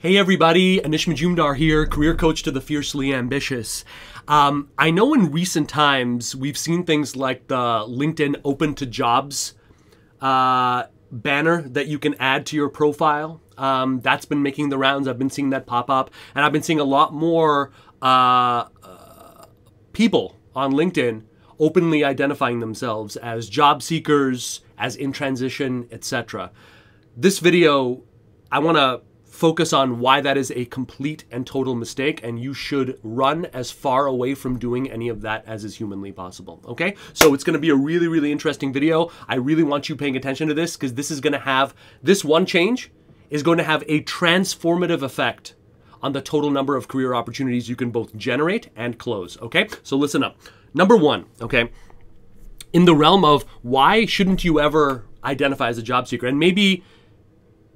Hey everybody, Anish Majumdar here, career coach to the fiercely ambitious. I know in recent times we've seen things like the LinkedIn Open to Jobs banner that you can add to your profile. That's been making the rounds. I've been seeing that pop up, and I've been seeing a lot more people on LinkedIn openly identifying themselves as job seekers, as in transition, etc. This video, I want to focus on why that is a complete and total mistake, and you should run as far away from doing any of that as is humanly possible, okay? So it's going to be a really, really interesting video. I really want you paying attention to this because this is going to have, this one change is going to have a transformative effect on the total number of career opportunities you can both generate and close, okay? So listen up. Number one, okay, in the realm of why shouldn't you ever identify as a job seeker, and maybe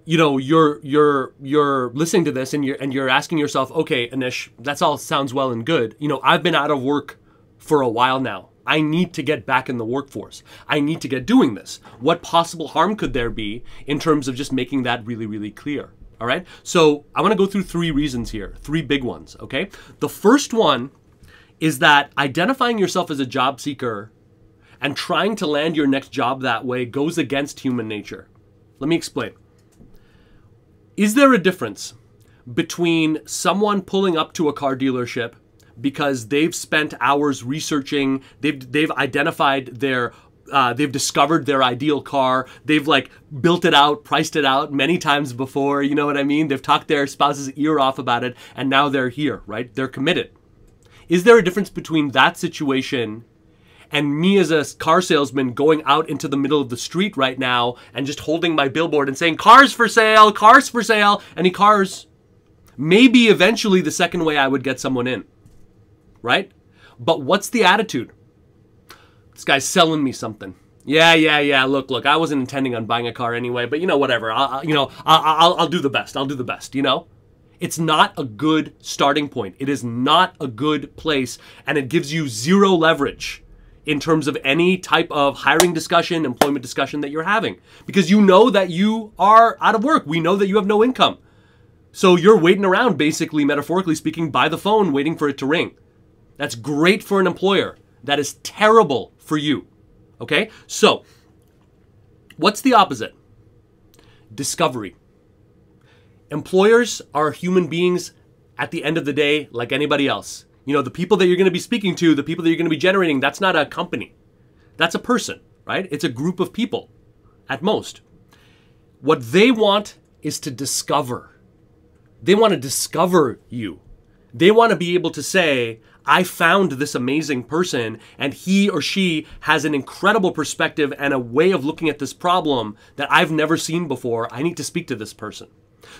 you know, you're listening to this and you're asking yourself, okay, Anish, that's all sounds well and good. You know, I've been out of work for a while now. I need to get back in the workforce. I need to get doing this. What possible harm could there be in terms of just making that really, really clear? All right. So I want to go through three reasons here, three big ones. Okay. The first one is that identifying yourself as a job seeker and trying to land your next job that way goes against human nature. Let me explain. Is there a difference between someone pulling up to a car dealership because they've spent hours researching, they've identified their, they've discovered their ideal car, they've like built it out, priced it out many times before, you know what I mean? They've talked their spouse's ear off about it, and now they're here, right? They're committed. Is there a difference between that situation and me as a car salesman going out into the middle of the street right now and just holding my billboard and saying, cars for sale, any cars? Maybe eventually the second way I would get someone in, right? But what's the attitude? This guy's selling me something. Yeah, look, I wasn't intending on buying a car anyway, but you know, whatever, I'll do the best, you know? It's not a good starting point. It is not a good place, and it gives you zero leverage in terms of any type of hiring discussion, employment discussion that you're having. Because you know that you are out of work. We know that you have no income. So you're waiting around, basically, metaphorically speaking, by the phone, waiting for it to ring. That's great for an employer. That is terrible for you. Okay? So, what's the opposite? Discovery. Employers are human beings at the end of the day, like anybody else. You know, the people that you're going to be speaking to, the people that you're going to be generating, that's not a company. That's a person, right? It's a group of people at most. What they want is to discover. They want to discover you. They want to be able to say, I found this amazing person and he or she has an incredible perspective and a way of looking at this problem that I've never seen before. I need to speak to this person.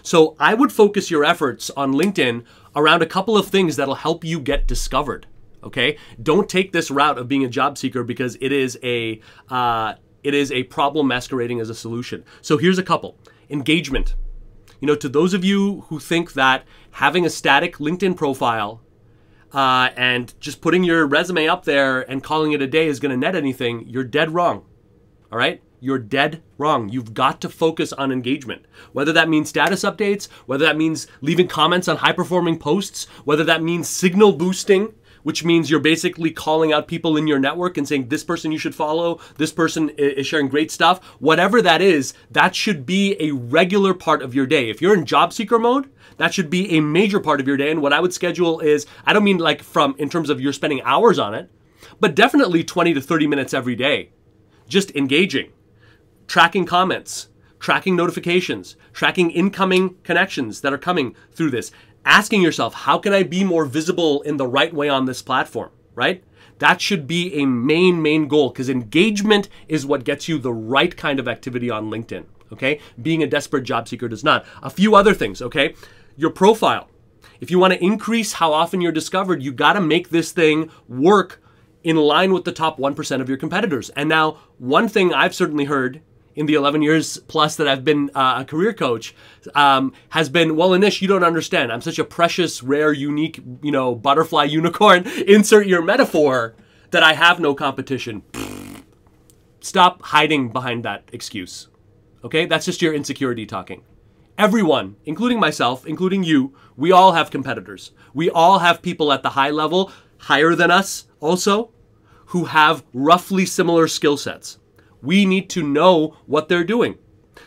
So I would focus your efforts on LinkedIn around a couple of things that'll help you get discovered, okay? Don't take this route of being a job seeker because it is a problem masquerading as a solution. So here's a couple. Engagement. You know, to those of you who think that having a static LinkedIn profile and just putting your resume up there and calling it a day is going to net anything, you're dead wrong, all right? You're dead wrong. You've got to focus on engagement. Whether that means status updates, whether that means leaving comments on high-performing posts, whether that means signal boosting, which means you're basically calling out people in your network and saying, this person you should follow, this person is sharing great stuff. Whatever that is, that should be a regular part of your day. If you're in job seeker mode, that should be a major part of your day. And what I would schedule is, I don't mean like in terms of you're spending hours on it, but definitely 20 to 30 minutes every day, just engaging. Tracking comments, tracking notifications, tracking incoming connections that are coming through this. Asking yourself, how can I be more visible in the right way on this platform, right? That should be a main goal because engagement is what gets you the right kind of activity on LinkedIn, okay? Being a desperate job seeker does not. A few other things, okay? Your profile. If you want to increase how often you're discovered, you got to make this thing work in line with the top 1% of your competitors. And now, one thing I've certainly heard in the 11 years plus that I've been a career coach has been, well, Anish, you don't understand. I'm such a precious, rare, unique, you know, butterfly unicorn, insert your metaphor, that I have no competition. Stop hiding behind that excuse. Okay? That's just your insecurity talking. Everyone, including myself, including you, we all have competitors. We all have people at the high level, higher than us also, who have roughly similar skill sets. We need to know what they're doing.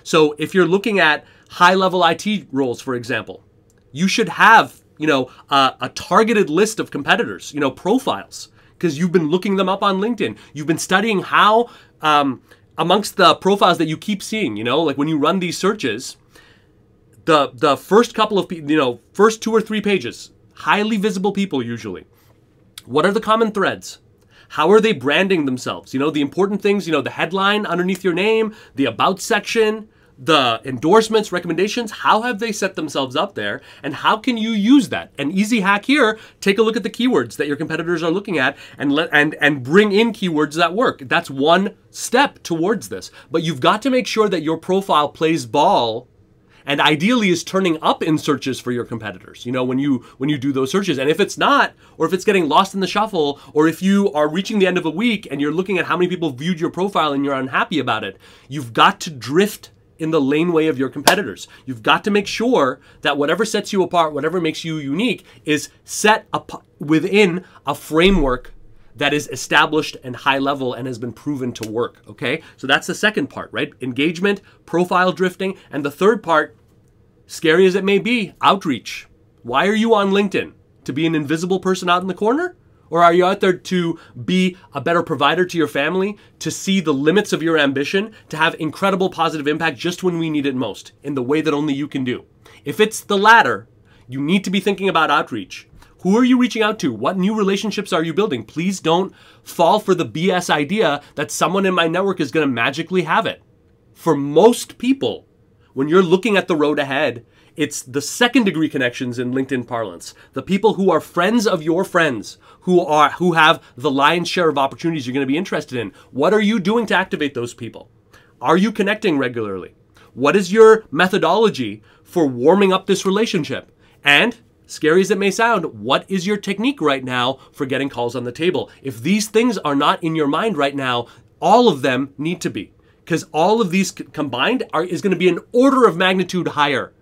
So if you're looking at high-level IT roles, for example, you should have, a targeted list of competitors, profiles, because you've been looking them up on LinkedIn. You've been studying how, amongst the profiles that you keep seeing, like when you run these searches, the first couple of, first 2 or 3 pages, highly visible people usually. What are the common threads? How are they branding themselves? The important things, the headline underneath your name, the about section, the endorsements, recommendations. How have they set themselves up there? And how can you use that? An easy hack here, take a look at the keywords that your competitors are looking at and bring in keywords that work. That's one step towards this. But you've got to make sure that your profile plays ball and ideally is turning up in searches for your competitors, when you do those searches. And if it's not, or if it's getting lost in the shuffle, or if you are reaching the end of a week and you're looking at how many people viewed your profile and you're unhappy about it, you've got to drift in the laneway of your competitors. You've got to make sure that whatever sets you apart, whatever makes you unique, is set up within a framework that is established and high level and has been proven to work, okay? So that's the second part, right? Engagement, profile drifting, and the third part, scary as it may be, outreach. Why are you on LinkedIn? To be an invisible person out in the corner? Or are you out there to be a better provider to your family, to see the limits of your ambition, to have incredible positive impact just when we need it most, in the way that only you can do? If it's the latter, you need to be thinking about outreach. Who are you reaching out to? What new relationships are you building? Please don't fall for the BS idea that someone in my network is going to magically have it. For most people, when you're looking at the road ahead, it's the second degree connections in LinkedIn parlance. The people who are friends of your friends, who have the lion's share of opportunities you're going to be interested in. What are you doing to activate those people? Are you connecting regularly? What is your methodology for warming up this relationship? And scary as it may sound, what is your technique right now for getting calls on the table? If these things are not in your mind right now, all of them need to be. Because all of these combined is going to be an order of magnitude higher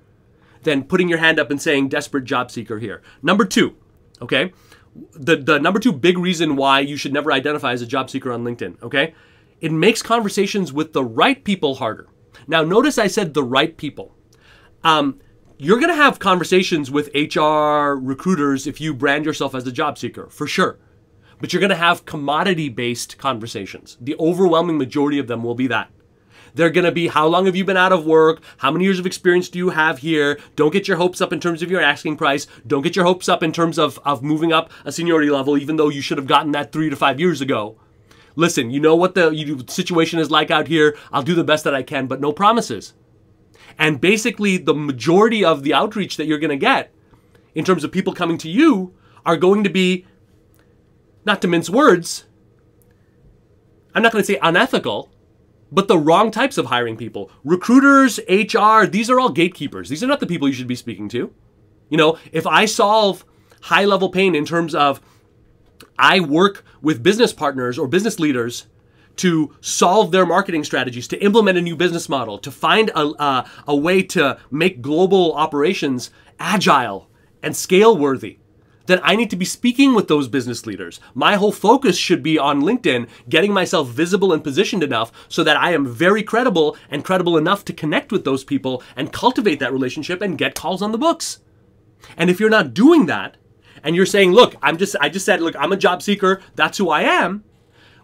than putting your hand up and saying, desperate job seeker here. Number 2, okay? The number 2 big reason why you should never identify as a job seeker on LinkedIn, okay? It makes conversations with the right people harder. Now, notice I said the right people. You're going to have conversations with HR recruiters if you brand yourself as a job seeker, for sure. But you're going to have commodity-based conversations. The overwhelming majority of them will be that. They're going to be, how long have you been out of work? How many years of experience do you have here? Don't get your hopes up in terms of your asking price. Don't get your hopes up in terms of moving up a seniority level, even though you should have gotten that 3 to 5 years ago. Listen, you know what the situation is like out here. I'll do the best that I can, but no promises. And basically, the majority of the outreach that you're going to get in terms of people coming to you are going to be, not to mince words, I'm not going to say unethical, but the wrong types of hiring people. Recruiters, HR, these are all gatekeepers. These are not the people you should be speaking to. If I solve high-level pain in terms of I work with business partners or business leaders to solve their marketing strategies, to implement a new business model, to find a way to make global operations agile and scale-worthy, then I need to be speaking with those business leaders. My whole focus should be on LinkedIn, getting myself visible and positioned enough so that I am very credible and credible enough to connect with those people and cultivate that relationship and get calls on the books. And if you're not doing that, and you're saying, look, I just said, look, I'm a job seeker, that's who I am,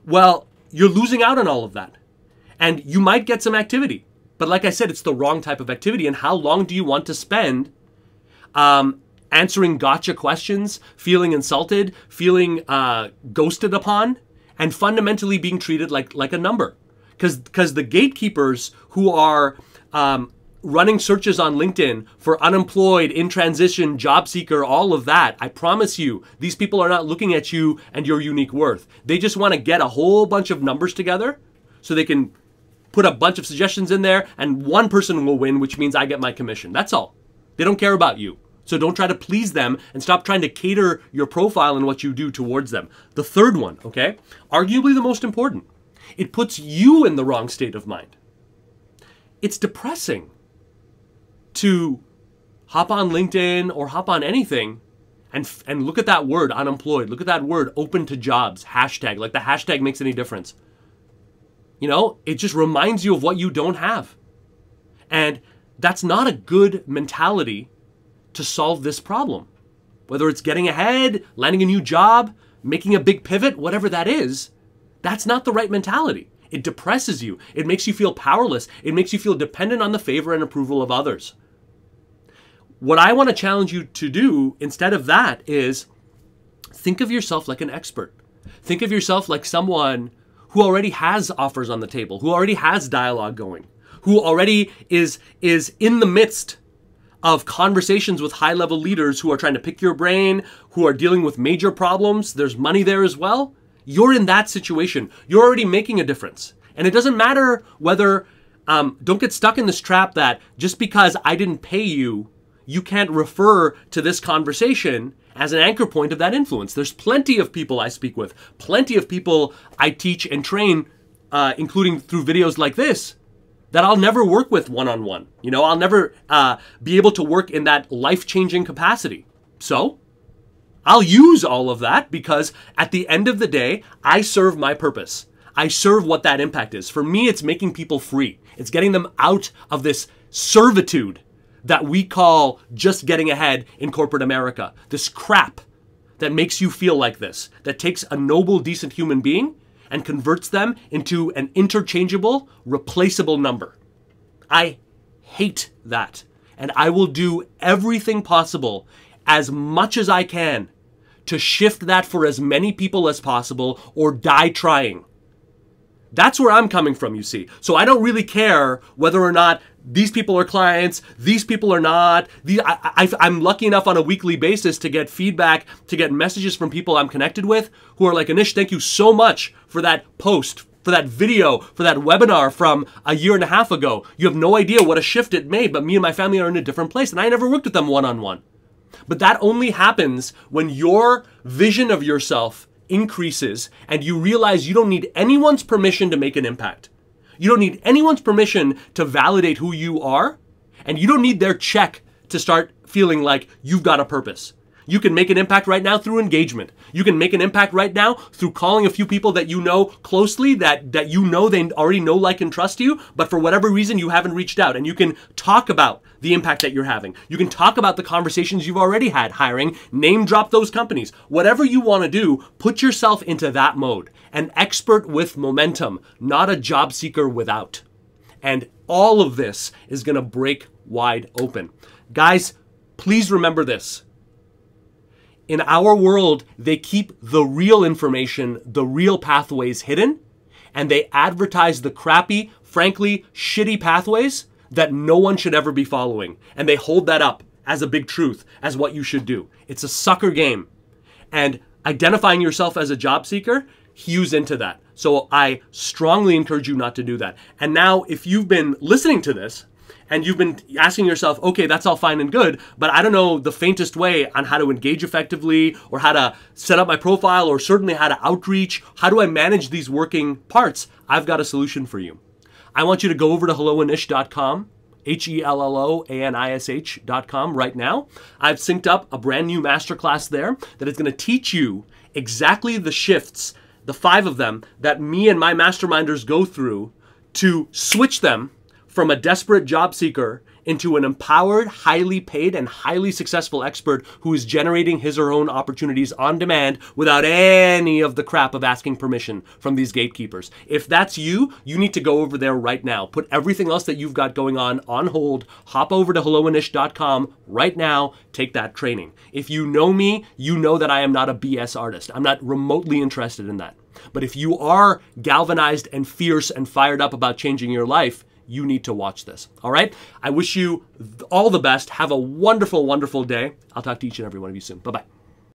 well, you're losing out on all of that. And you might get some activity. But like I said, it's the wrong type of activity. And how long do you want to spend answering gotcha questions, feeling insulted, feeling ghosted upon, and fundamentally being treated like a number? Because the gatekeepers who are running searches on LinkedIn for unemployed, in transition, job seeker, all of that, I promise you, these people are not looking at you and your unique worth. They just want to get a whole bunch of numbers together so they can put a bunch of suggestions in there and one person will win, which means I get my commission. That's all. They don't care about you. So don't try to please them and stop trying to cater your profile and what you do towards them. The third one, okay, arguably the most important, it puts you in the wrong state of mind. It's depressing to hop on LinkedIn or hop on anything and look at that word unemployed. Look at that word open to jobs, hashtag, like the hashtag makes any difference. You know, it just reminds you of what you don't have. And that's not a good mentality to solve this problem. Whether it's getting ahead, landing a new job, making a big pivot, whatever that is, that's not the right mentality. It depresses you. It makes you feel powerless. It makes you feel dependent on the favor and approval of others. What I want to challenge you to do instead of that is think of yourself like an expert. Think of yourself like someone who already has offers on the table, who already has dialogue going, who already is in the midst of conversations with high-level leaders who are trying to pick your brain, who are dealing with major problems. There's money there as well. You're in that situation. You're already making a difference. And it doesn't matter whether, don't get stuck in this trap that just because I didn't pay you, you can't refer to this conversation as an anchor point of that influence. There's plenty of people I speak with, plenty of people I teach and train, including through videos like this, that I'll never work with one-on-one. You know, I'll never be able to work in that life-changing capacity. So I'll use all of that because at the end of the day, I serve my purpose. I serve what that impact is. For me, it's making people free. It's getting them out of this servitude that we call just getting ahead in corporate America. This crap that makes you feel like this, that takes a noble, decent human being and converts them into an interchangeable, replaceable number. I hate that. And I will do everything possible, as much as I can, to shift that for as many people as possible or die trying. That's where I'm coming from, you see. So I don't really care whether or not these people are clients, these people are not. I'm lucky enough on a weekly basis to get feedback, to get messages from people I'm connected with who are like, Anish, thank you so much for that post, for that video, for that webinar from a year and a half ago. You have no idea what a shift it made, but me and my family are in a different place, and I never worked with them one-on-one. But that only happens when your vision of yourself increases and you realize you don't need anyone's permission to make an impact. You don't need anyone's permission to validate who you are, and you don't need their check to start feeling like you've got a purpose. You can make an impact right now through engagement. You can make an impact right now through calling a few people that you know closely, that you know they already know, like, and trust you, but for whatever reason you haven't reached out. And you can talk about the impact that you're having. You can talk about the conversations you've already had hiring, name drop those companies. Whatever you want to do, put yourself into that mode. An expert with momentum, not a job seeker without. And all of this is going to break wide open. Guys, please remember this. In our world, they keep the real information, the real pathways hidden, and they advertise the crappy, frankly, shitty pathways that no one should ever be following. And they hold that up as a big truth, as what you should do. It's a sucker game. And identifying yourself as a job seeker hews into that. So I strongly encourage you not to do that. And now, if you've been listening to this, and you've been asking yourself, okay, that's all fine and good, but I don't know the faintest way on how to engage effectively or how to set up my profile or certainly how to outreach. How do I manage these working parts? I've got a solution for you. I want you to go over to helloanish.com, HELLOANISH.com right now. I've synced up a brand new masterclass there that is going to teach you exactly the shifts, the 5 of them, that me and my masterminders go through to switch them from a desperate job seeker into an empowered, highly paid, and highly successful expert who is generating his or her own opportunities on demand without any of the crap of asking permission from these gatekeepers. If that's you, you need to go over there right now. Put everything else that you've got going on hold. Hop over to helloanish.com right now. Take that training. If you know me, you know that I am not a BS artist. I'm not remotely interested in that. But if you are galvanized and fierce and fired up about changing your life, you need to watch this. All right? I wish you all the best. Have a wonderful, wonderful day. I'll talk to each and every one of you soon. Bye-bye.